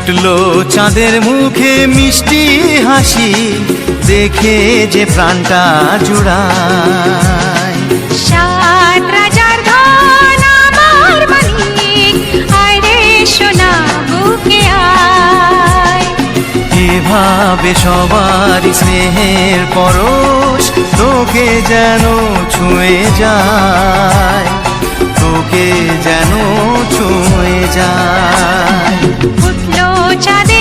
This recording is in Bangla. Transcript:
ফুটলো চাঁদের মুখে মিষ্টি হাসি, দেখে যে প্রাণটা জুড়ায়। সাত রাজার ধন আমার মানিক, আয় রে সোনা বুকে আয়। এভাবে সবার স্নেহের পরশ তোকে যেন ছুঁয়ে যায়, তোকে যেন ছুঁয়ে যায়। উঠলো চাঁদ